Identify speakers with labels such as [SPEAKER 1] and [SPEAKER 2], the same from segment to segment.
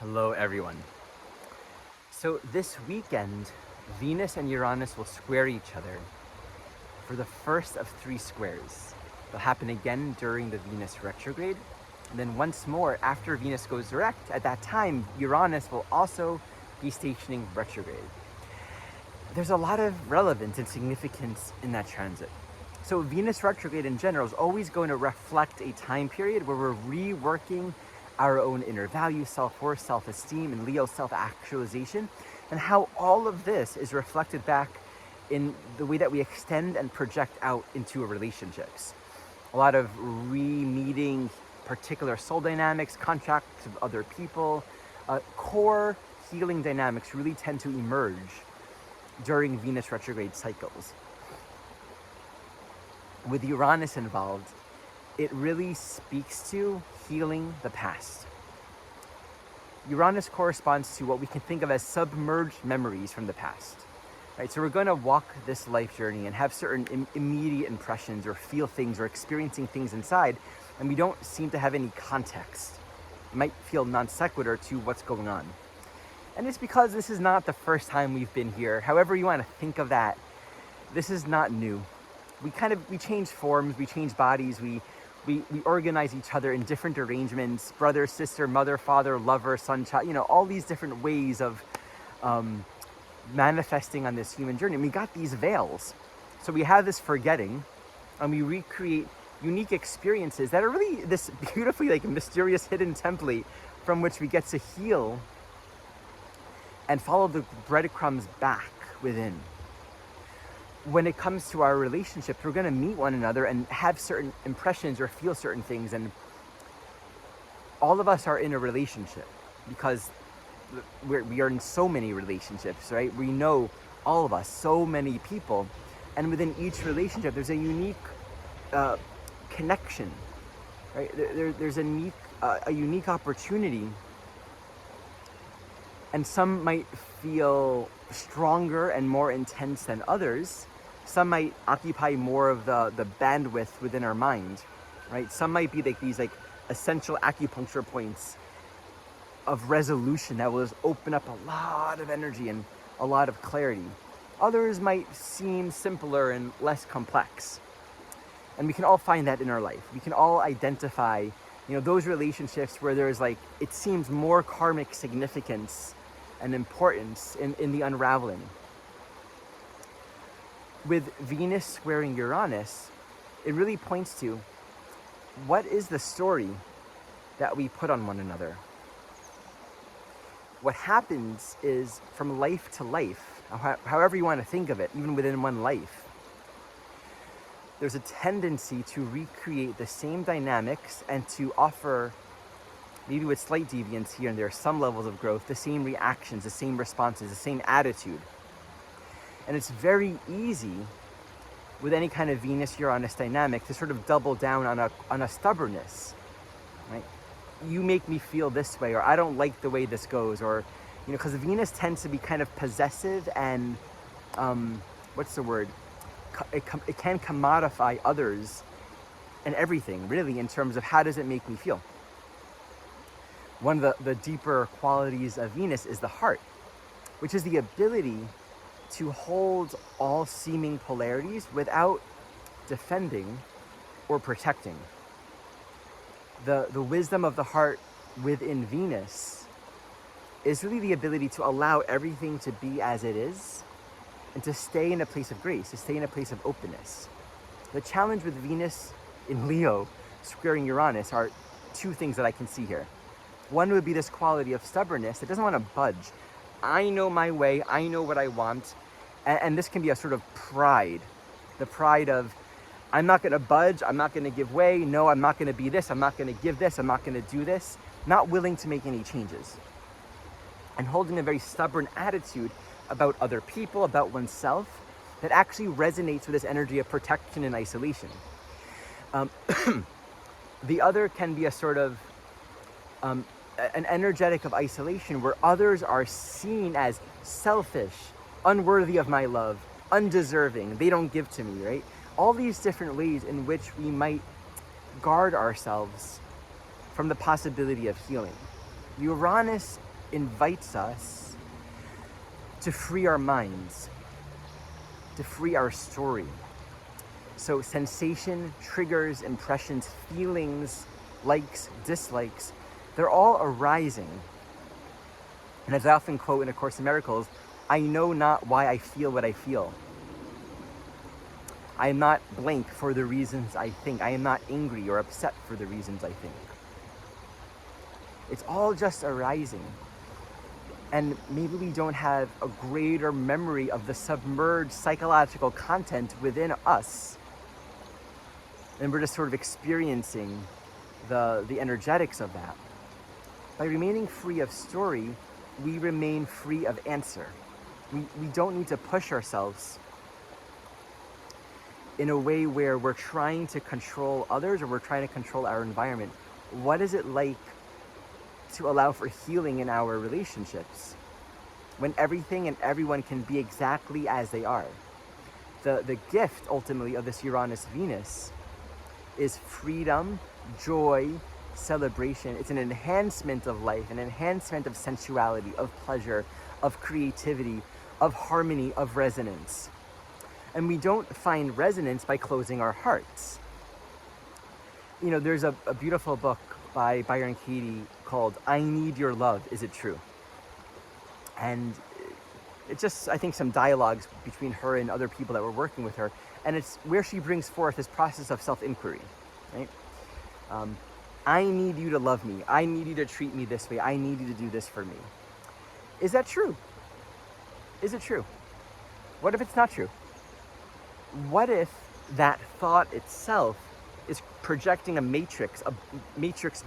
[SPEAKER 1] Hello everyone. So this weekend, Venus and Uranus will square each other for the first of 3 squares. They'll happen again during the Venus retrograde, and then once more after Venus goes direct. At that time, Uranus will also be stationing retrograde. There's a lot of relevance and significance in that transit. So Venus retrograde in general is always going to reflect a time period where we're reworking our own inner value, self-worth, self-esteem, and Leo self-actualization, and how all of this is reflected back in the way that we extend and project out into our relationships. A lot of re-meeting particular soul dynamics, contracts with other people, core healing dynamics really tend to emerge during Venus retrograde cycles. With Uranus involved, it really speaks to healing the past. Uranus corresponds to what we can think of as submerged memories from the past. Right? So we're going to walk this life journey and have certain immediate impressions or feel things or experiencing things inside, and we don't seem to have any context. It might feel non sequitur to what's going on. And it's because this is not the first time we've been here. However you want to think of that, this is not new. We change forms, we change bodies, we organize each other in different arrangements, brother, sister, mother, father, lover, son, child, all these different ways of manifesting on this human journey. And we got these veils. So we have this forgetting, and we recreate unique experiences that are really this beautifully mysterious hidden template from which we get to heal and follow the breadcrumbs back within. When it comes to our relationships, we're going to meet one another and have certain impressions or feel certain things. And all of us are in a relationship because we are in so many relationships, right? We know, all of us, so many people. And within each relationship, there's a unique connection, right? There's a unique opportunity. And some might feel stronger and more intense than others. Some might occupy more of the bandwidth within our mind, right? Some might be these essential acupuncture points of resolution that will just open up a lot of energy and a lot of clarity. Others might seem simpler and less complex. And we can all find that in our life. We can all identify, those relationships where there's it seems more karmic significance and importance in the unraveling. With Venus squaring Uranus, it really points to what is the story that we put on one another. What happens is from life to life, however you want to think of it, even within one life, there's a tendency to recreate the same dynamics and to offer, maybe with slight deviance here and there, some levels of growth, the same reactions, the same responses, the same attitude. And it's very easy with any kind of Venus-Uranus dynamic to sort of double down on a stubbornness, right? You make me feel this way, or I don't like the way this goes, or, because Venus tends to be kind of possessive and, what's the word? It can commodify others and everything, really, in terms of how does it make me feel. One of the deeper qualities of Venus is the heart, which is the ability to hold all seeming polarities without defending or protecting. The wisdom of the heart within Venus is really the ability to allow everything to be as it is and to stay in a place of grace, to stay in a place of openness. The challenge with Venus in Leo squaring Uranus are 2 things that I can see here. One would be this quality of stubbornness that doesn't want to budge. I know my way, I know what I want, and this can be a sort of pride. The pride of, I'm not going to budge, I'm not going to give way, no, I'm not going to be this, I'm not going to give this, I'm not going to do this, not willing to make any changes. And holding a very stubborn attitude about other people, about oneself, that actually resonates with this energy of protection and isolation. The other can be a sort of an energetic of isolation where others are seen as selfish, unworthy of my love, undeserving, they don't give to me, right? All these different ways in which we might guard ourselves from the possibility of healing. Uranus invites us to free our minds, to free our story. So sensation, triggers, impressions, feelings, likes, dislikes, they're all arising. And as I often quote in A Course in Miracles, I know not why I feel what I feel. I am not blank for the reasons I think. I am not angry or upset for the reasons I think. It's all just arising. And maybe we don't have a greater memory of the submerged psychological content within us. And we're just sort of experiencing the energetics of that. By remaining free of story, we remain free of answer. We don't need to push ourselves in a way where we're trying to control others or we're trying to control our environment. What is it like to allow for healing in our relationships when everything and everyone can be exactly as they are? The gift, ultimately, of this Uranus-Venus is freedom, joy, celebration. It's an enhancement of life, an enhancement of sensuality, of pleasure, of creativity, of harmony, of resonance. And we don't find resonance by closing our hearts. You know, there's a beautiful book by Byron Katie called I Need Your Love, Is It True? And it's just, I think, some dialogues between her and other people that were working with her. And it's where she brings forth this process of self-inquiry, right? I need you to love me. I need you to treat me this way. I need you to do this for me. Is that true? Is it true? What if it's not true? What if that thought itself is projecting a matrix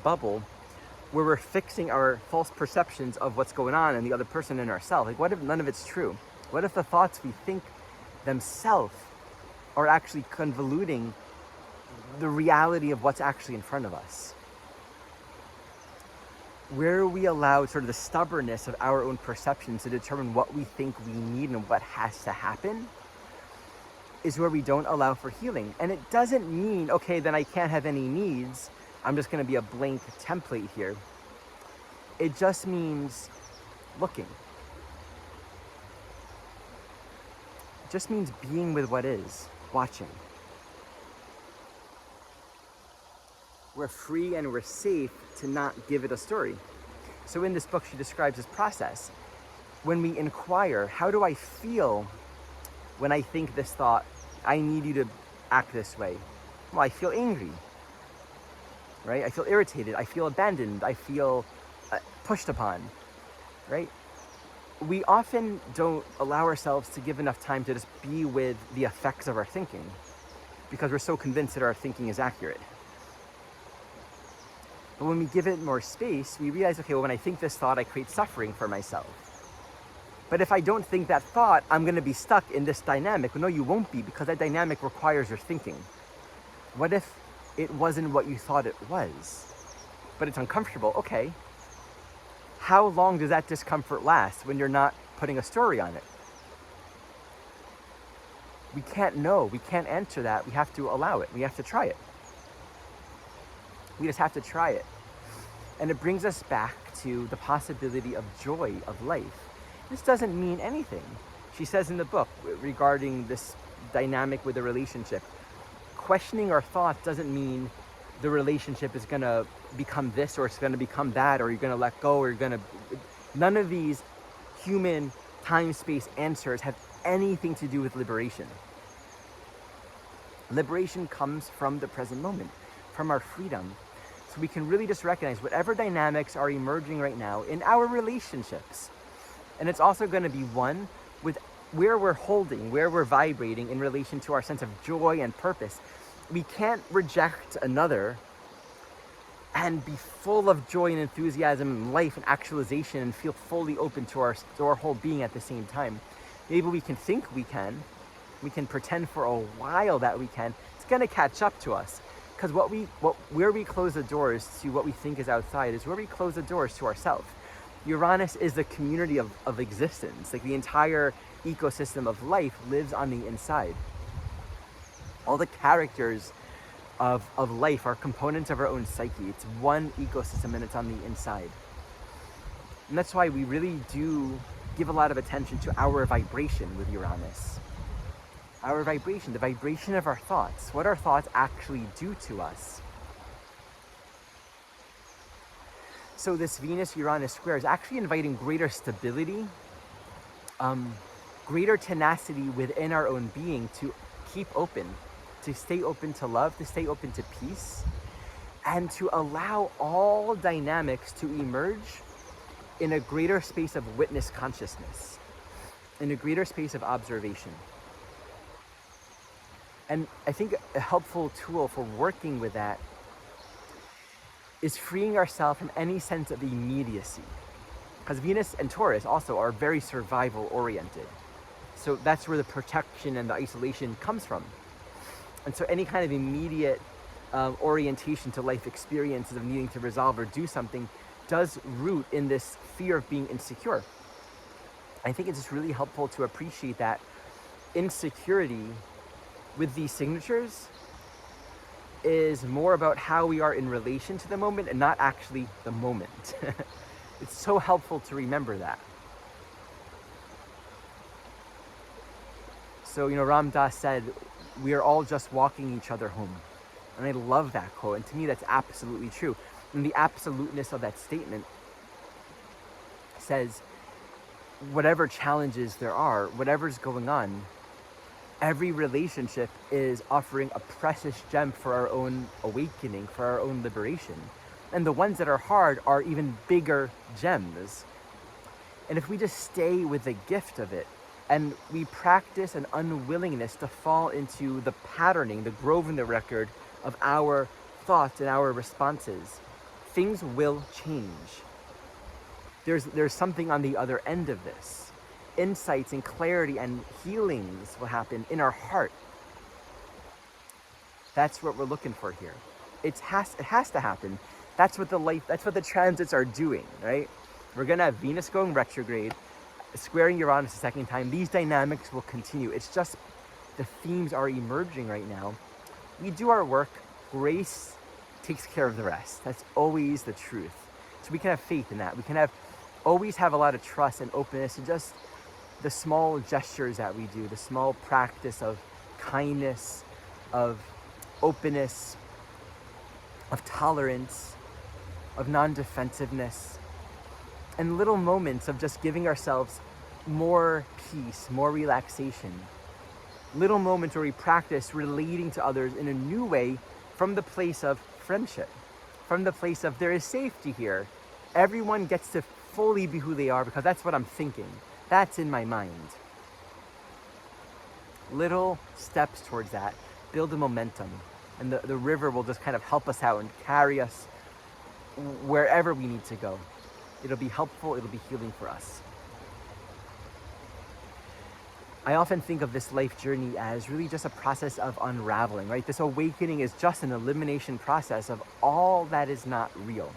[SPEAKER 1] bubble where we're fixing our false perceptions of what's going on in the other person and ourselves? Like, what if none of it's true? What if the thoughts we think themselves are actually convoluting the reality of what's actually in front of us? Where we allow sort of the stubbornness of our own perceptions to determine what we think we need and what has to happen is where we don't allow for healing. And it doesn't mean, okay, then I can't have any needs. I'm just going to be a blank template here. It just means looking. It just means being with what is, watching. We're free and we're safe to not give it a story. So in this book, she describes this process. When we inquire, how do I feel when I think this thought, I need you to act this way? Well, I feel angry, right? I feel irritated. I feel abandoned. I feel pushed upon, right? We often don't allow ourselves to give enough time to just be with the effects of our thinking because we're so convinced that our thinking is accurate. But when we give it more space, we realize, okay, well, when I think this thought, I create suffering for myself. But if I don't think that thought, I'm going to be stuck in this dynamic. Well, no, you won't be, because that dynamic requires your thinking. What if it wasn't what you thought it was, but it's uncomfortable? Okay. How long does that discomfort last when you're not putting a story on it? We can't know. We can't answer that. We have to allow it. We have to try it. We just have to try it. And it brings us back to the possibility of joy, of life. This doesn't mean anything. She says in the book regarding this dynamic with the relationship, questioning our thoughts doesn't mean the relationship is going to become this or it's going to become that or you're going to let go or you're going to... None of these human time-space answers have anything to do with liberation. Liberation comes from the present moment, from our freedom. So we can really just recognize whatever dynamics are emerging right now in our relationships. And it's also going to be one with where we're holding, where we're vibrating in relation to our sense of joy and purpose. We can't reject another and be full of joy and enthusiasm and life and actualization and feel fully open to our whole being at the same time. Maybe we can think we can pretend for a while that we can. It's going to catch up to us. Because where we close the doors to what we think is outside is where we close the doors to ourselves. Uranus is the community of existence. Like the entire ecosystem of life lives on the inside. All the characters of life are components of our own psyche. It's one ecosystem and it's on the inside. And that's why we really do give a lot of attention to our vibration with Uranus. Our vibration, the vibration of our thoughts, what our thoughts actually do to us. So this Venus-Uranus square is actually inviting greater stability, greater tenacity within our own being to keep open, to stay open to love, to stay open to peace, and to allow all dynamics to emerge in a greater space of witness consciousness, in a greater space of observation. And I think a helpful tool for working with that is freeing ourselves from any sense of immediacy. Because Venus and Taurus also are very survival oriented. So that's where the protection and the isolation comes from. And so any kind of immediate orientation to life experiences of needing to resolve or do something does root in this fear of being insecure. I think it's just really helpful to appreciate that insecurity with these signatures is more about how we are in relation to the moment and not actually the moment. It's so helpful to remember that. So, Ram Dass said, "We are all just walking each other home." And I love that quote. And to me, that's absolutely true. And the absoluteness of that statement says, whatever challenges there are, whatever's going on, every relationship is offering a precious gem for our own awakening, for our own liberation. And the ones that are hard are even bigger gems. And if we just stay with the gift of it, and we practice an unwillingness to fall into the patterning, the grove in the record of our thoughts and our responses, things will change. There's something on the other end of this. Insights and clarity and healings will happen in our heart. That's what we're looking for here. It has to happen. That's what the transits are doing, right? We're gonna have Venus going retrograde, squaring Uranus a second time. These dynamics will continue. It's just the themes are emerging right now. We do our work, grace takes care of the rest. That's always the truth. So we can have faith in that. We can always have a lot of trust and openness in just the small gestures that we do, the small practice of kindness, of openness, of tolerance, of non-defensiveness, and little moments of just giving ourselves more peace, more relaxation. Little moments where we practice relating to others in a new way from the place of friendship, from the place of there is safety here. Everyone gets to fully be who they are because that's what I'm thinking. That's in my mind. Little steps towards that build a momentum, and the river will just kind of help us out and carry us wherever we need to go. It'll be helpful, it'll be healing for us. I often think of this life journey as really just a process of unraveling, right? This awakening is just an elimination process of all that is not real.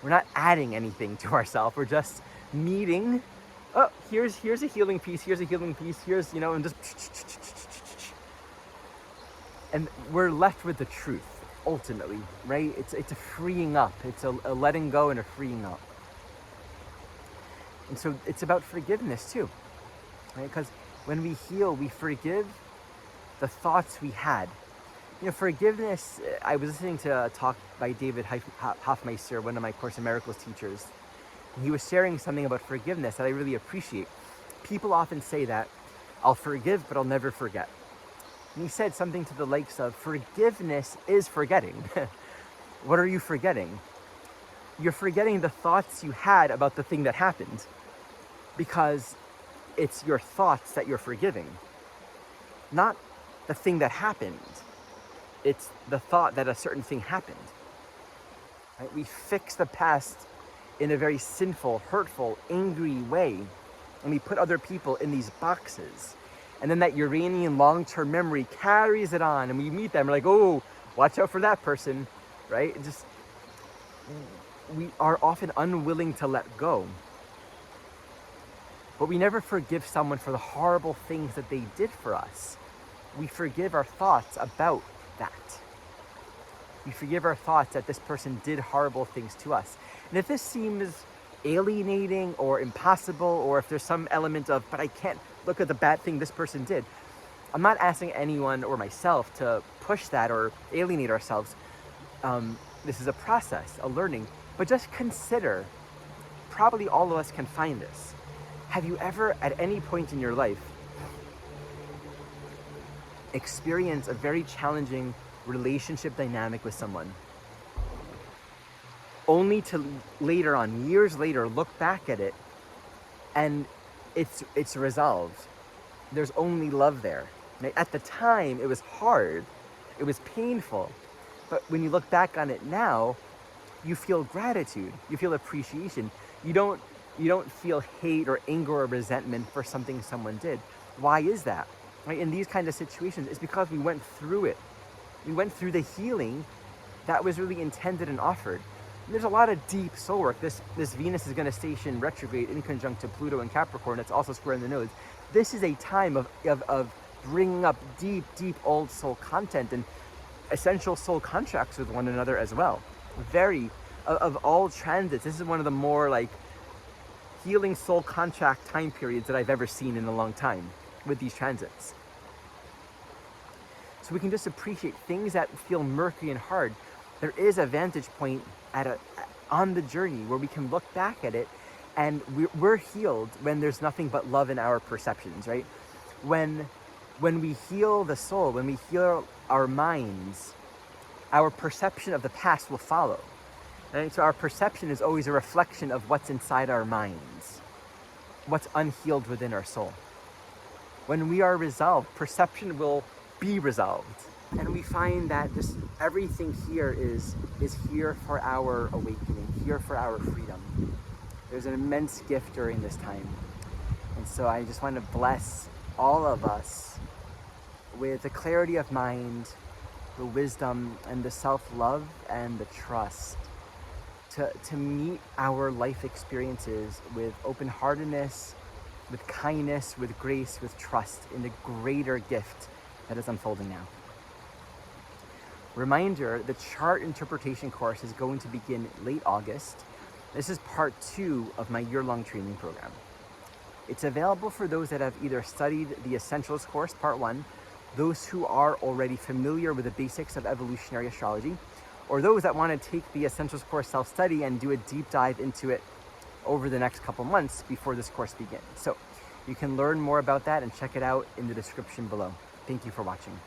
[SPEAKER 1] We're not adding anything to ourselves. We're just meeting. Oh, here's a healing piece. Here's a healing piece. Here's, and just. And we're left with the truth, ultimately, right? It's a freeing up. It's a letting go and a freeing up. And so it's about forgiveness too, right? Because when we heal, we forgive the thoughts we had. Forgiveness, I was listening to a talk by David Hoffmeister, one of my Course in Miracles teachers. He was sharing something about forgiveness that I really appreciate. People often say that, I'll forgive, but I'll never forget. And he said something to the likes of, forgiveness is forgetting. What are you forgetting? You're forgetting the thoughts you had about the thing that happened, because it's your thoughts that you're forgiving, not the thing that happened. It's the thought that a certain thing happened. Right? We fix the past in a very sinful, hurtful, angry way, and we put other people in these boxes. And then that Uranian long-term memory carries it on, and we meet them, we're like, oh, watch out for that person, right? We are often unwilling to let go. But we never forgive someone for the horrible things that they did for us. We forgive our thoughts about that. We forgive our thoughts that this person did horrible things to us. And if this seems alienating or impossible, or if there's some element of, but I can't look at the bad thing this person did. I'm not asking anyone or myself to push that or alienate ourselves. This is a process, a learning, but just consider, probably all of us can find this. Have you ever, at any point in your life, experienced a very challenging relationship dynamic with someone, only to later on, years later, look back at it and it's resolved? There's only love there. At the time, it was hard, it was painful, but when you look back on it now, you feel gratitude, you feel appreciation. You don't feel hate or anger or resentment for something someone did. Why is that? Right? In these kind of situations, it's because we went through it. We went through the healing that was really intended and offered. And there's a lot of deep soul work. This Venus is going to station retrograde in conjunct to Pluto and Capricorn. It's also square in the nodes. This is a time of bringing up deep, deep old soul content and essential soul contracts with one another as well. Of all transits, this is one of the more like healing soul contract time periods that I've ever seen in a long time with these transits. So we can just appreciate things that feel murky and hard. There is a vantage point on the journey where we can look back at it, and we're healed when there's nothing but love in our perceptions, right? When we heal the soul, when we heal our minds, our perception of the past will follow. Right? So our perception is always a reflection of what's inside our minds, what's unhealed within our soul. When we are resolved, perception will be resolved. And we find that just everything here is here for our awakening, here for our freedom. There's an immense gift during this time. And so I just want to bless all of us with the clarity of mind, the wisdom, and the self-love and the trust to meet our life experiences with open-heartedness, with kindness, with grace, with trust in the greater gift that is unfolding now. Reminder, the chart interpretation course is going to begin late August. This is part 2 of my year-long training program. It's available for those that have either studied the Essentials course, part 1, those who are already familiar with the basics of evolutionary astrology, or those that want to take the Essentials course self-study and do a deep dive into it over the next couple months before this course begins. So you can learn more about that and check it out in the description below. Thank you for watching.